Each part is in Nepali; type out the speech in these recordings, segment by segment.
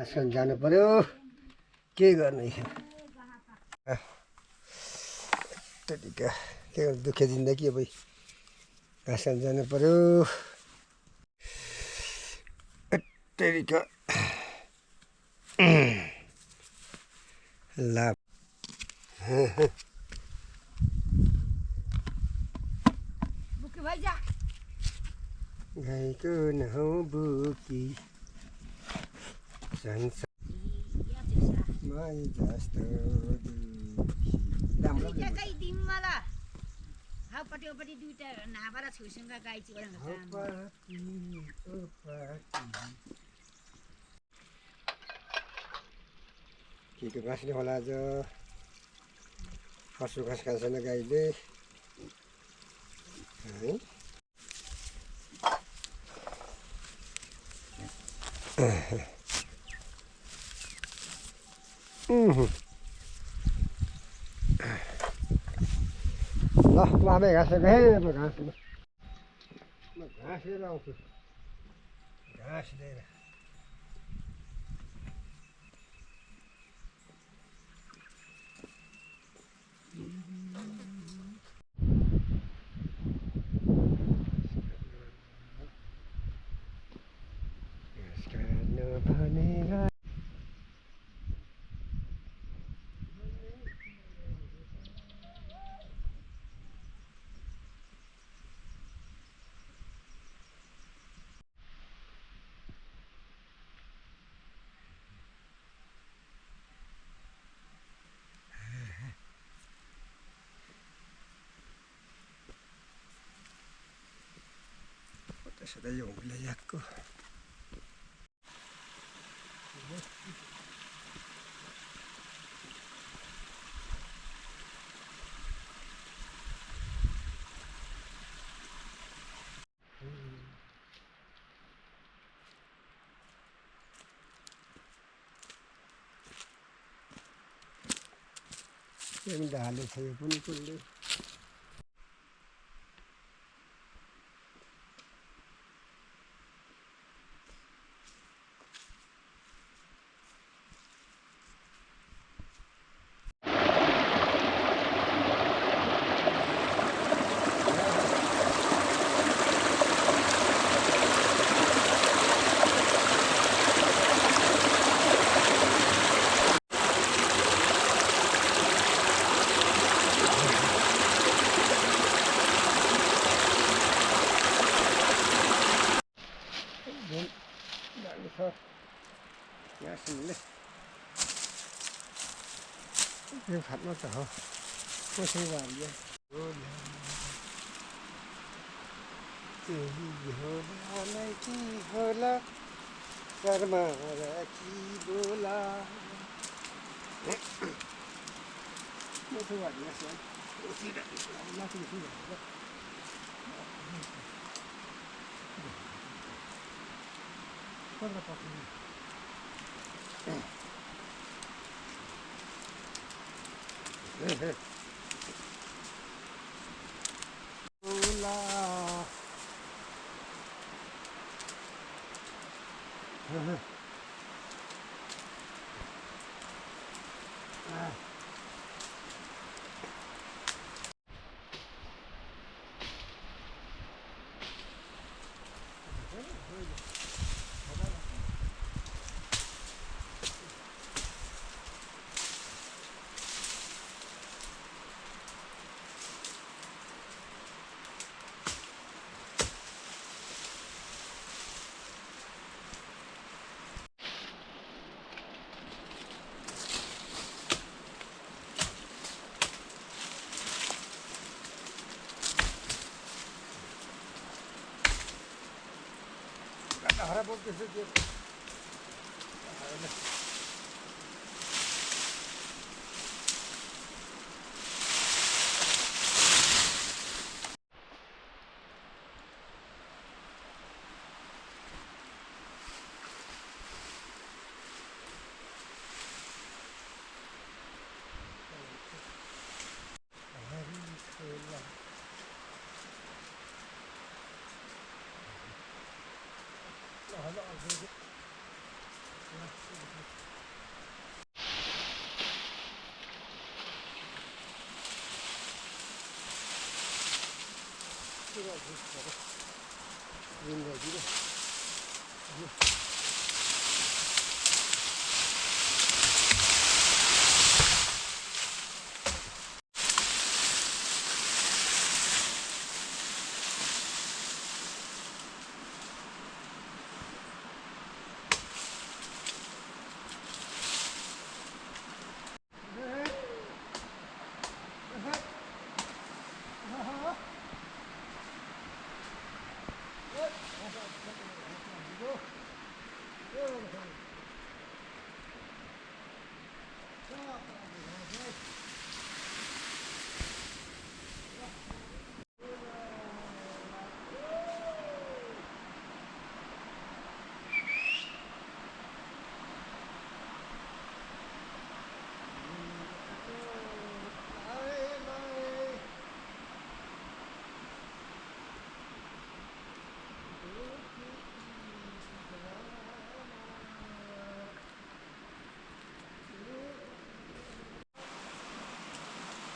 घाँस खान जानु पर्यो के गर्ने त्यतिका के गर्नु दुःख जिन्दगी अब घाँस खान जानु पर्यो त्यतिका लाभ गाईको नहौ बुकी मै जस्तो के बाँच्ने होला आज खर्चु घाँस खाँदैन गाईले है ल लामै घाँस घाँस घाँस लिएर आउँछु घाँस लिएर सधैँ यो हुँले यादको हालेको छ यो पनि कुनले यो खाटमा त हो कसैको हाल्यो त्यही होला कि होला कर्म राखी बोला Ahora porque se quiere.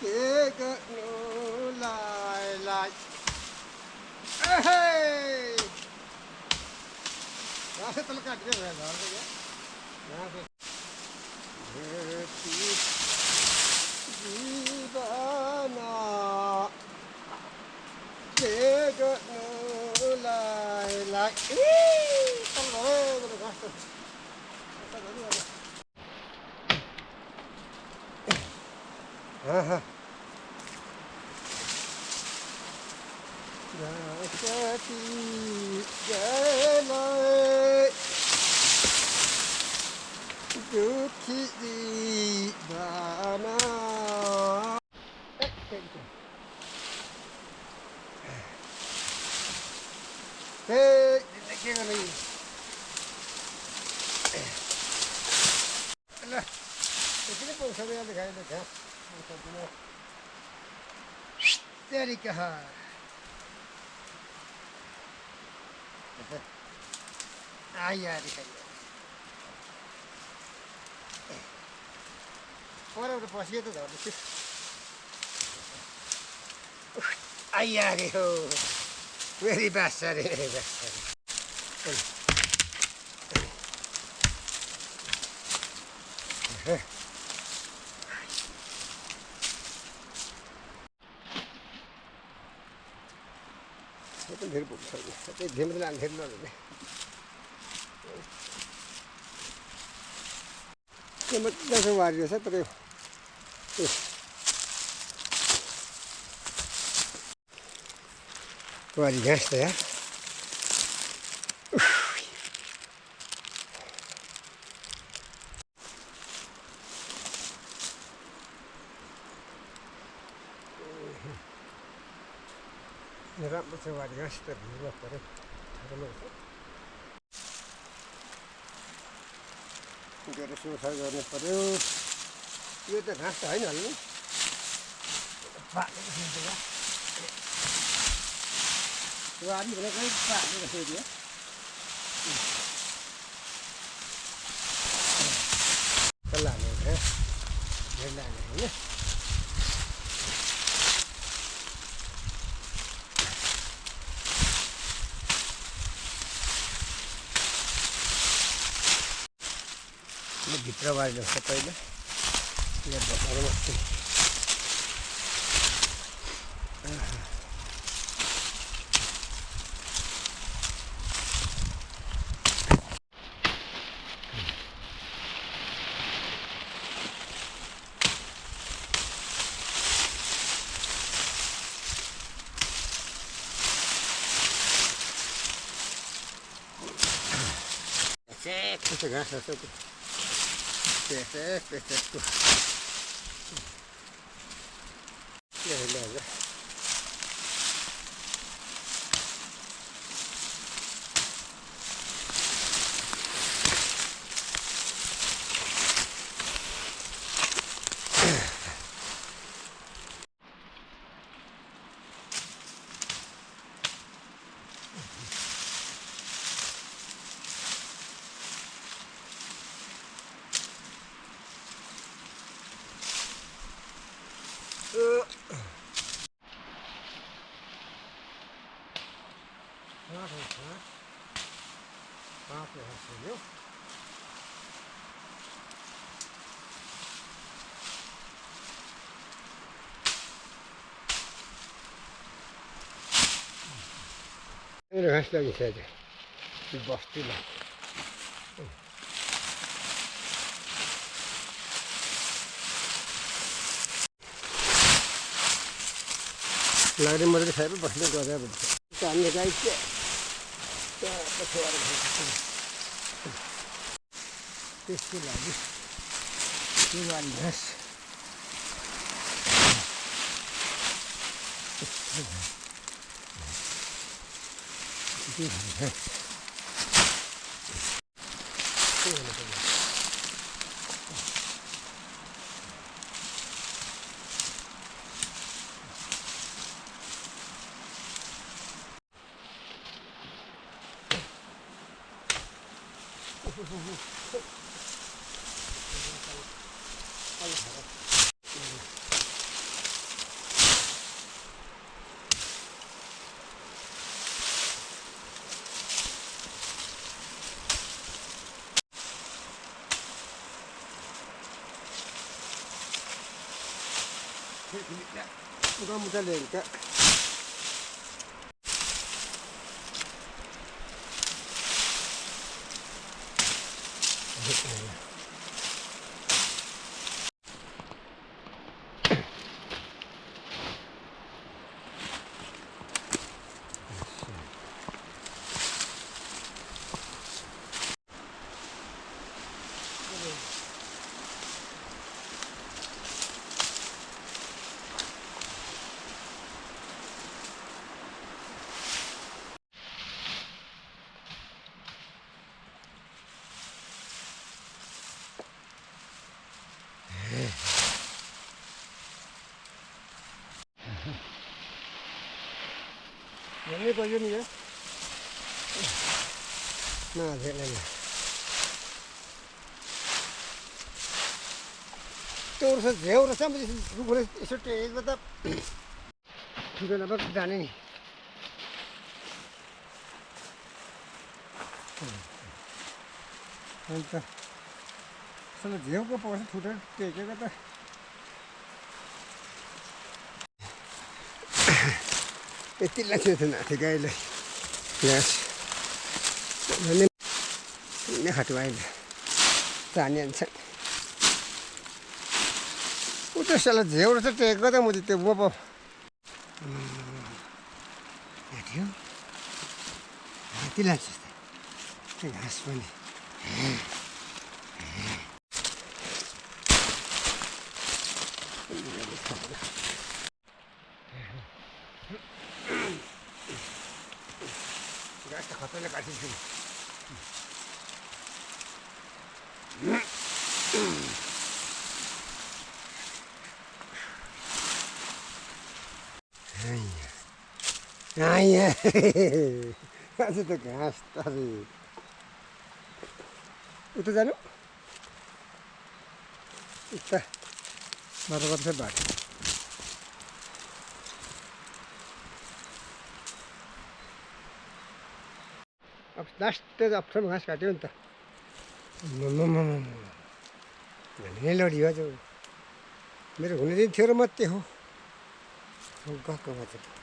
Kế cận nô lại lại hey đó sẽ tao cắt cái này đó cái đó kế cận nô lại lại tao nói ha Jati Jalai Dukhi Di Bana Hey, cái này là cái con sao đây cái được hả? Đây đi cả. Ai à đi cái. Ora udah pasti itu dah. Ai à đi ho. Very best ari. Itu धेरै पुग्छ त्यो धेरै लान्थेन नले त्यो मजाको वारी रहेछ तर वारी घाँस त यार राम्रो छ वारी घाँस त भिर्नु पर्यो गएर सुरक्षा गर्नु पर्यो यो त घाँस त होइन हाल्नु पालेको थिन्छ वारी भनेको पालेको थियो कल्ला हाल्नु धेरै लाने होइन भित्र वारी ल्याउँछ पहिला यहाँ बसेर मात्रै त्यसो घाँस जस्तो pesesku ya ini aja मेरो घाँस लगिसक्यो बस्तीलाई लाग्ने मजाले खाएर बस्ने गरे चान्ने गाई त्यसको लागि वाली घाँस mudah-mudahan lengkap. Ini baju ni ya. Nah, lihat ni. तो उसे जेव रसा मुझे रुकने इसे टेक बता ठीक है ना बस जाने नहीं अच्छा चलो जेव को पास थोड़ा टेकेगा तो इतनी लच्छे थे ना ठीक है ले यस मैंने ने हटवाई ले जाने अच्छा उधर चला जेव रसा टेक बता मुझे ते वो पाओ ये क्यों इतनी लच्छे थे ठीक है इसमें खाता ना काटी थी आई है ऐसे तो घास तारी उधर जानो इतना बराबर से बात अब लास्ट स्टेज अप्ठ्यारो घाँस काट्यो नि त भन्ने लडियो जो मेरो हुने दिन थियो र मात्रै हो गएको भए चाहिँ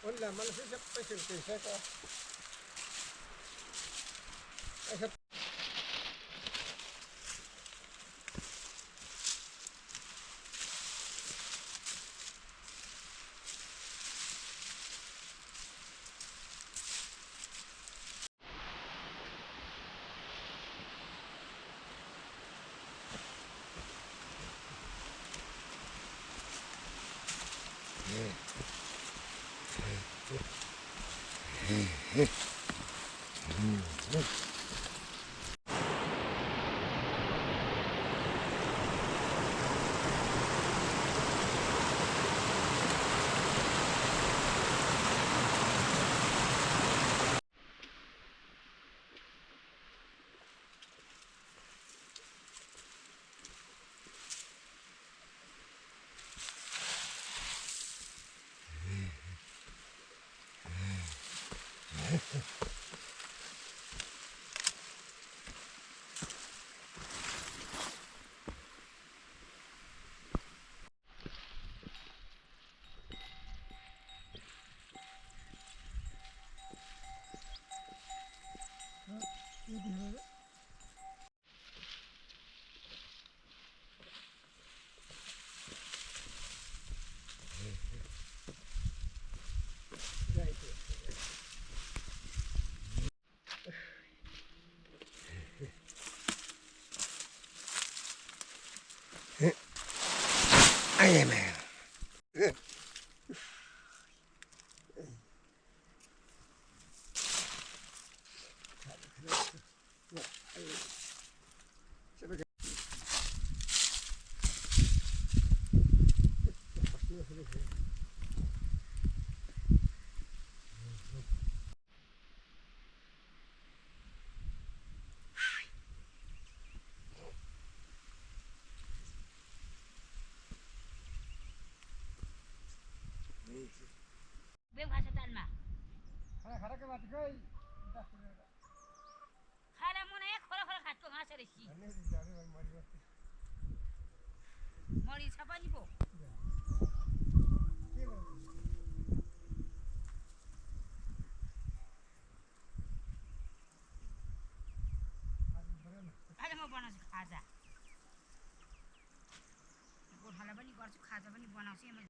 Wala, malasay siya pa siya ka. Ay siya. Ai man. Bem kasih tanma. Khala muna ya khora khora khatko ngasa reshi. Mori sapa ni po. आज म बनाउँछु खाजा. गोठाला पनि गर्छु खाजा पनि बनाउँछु.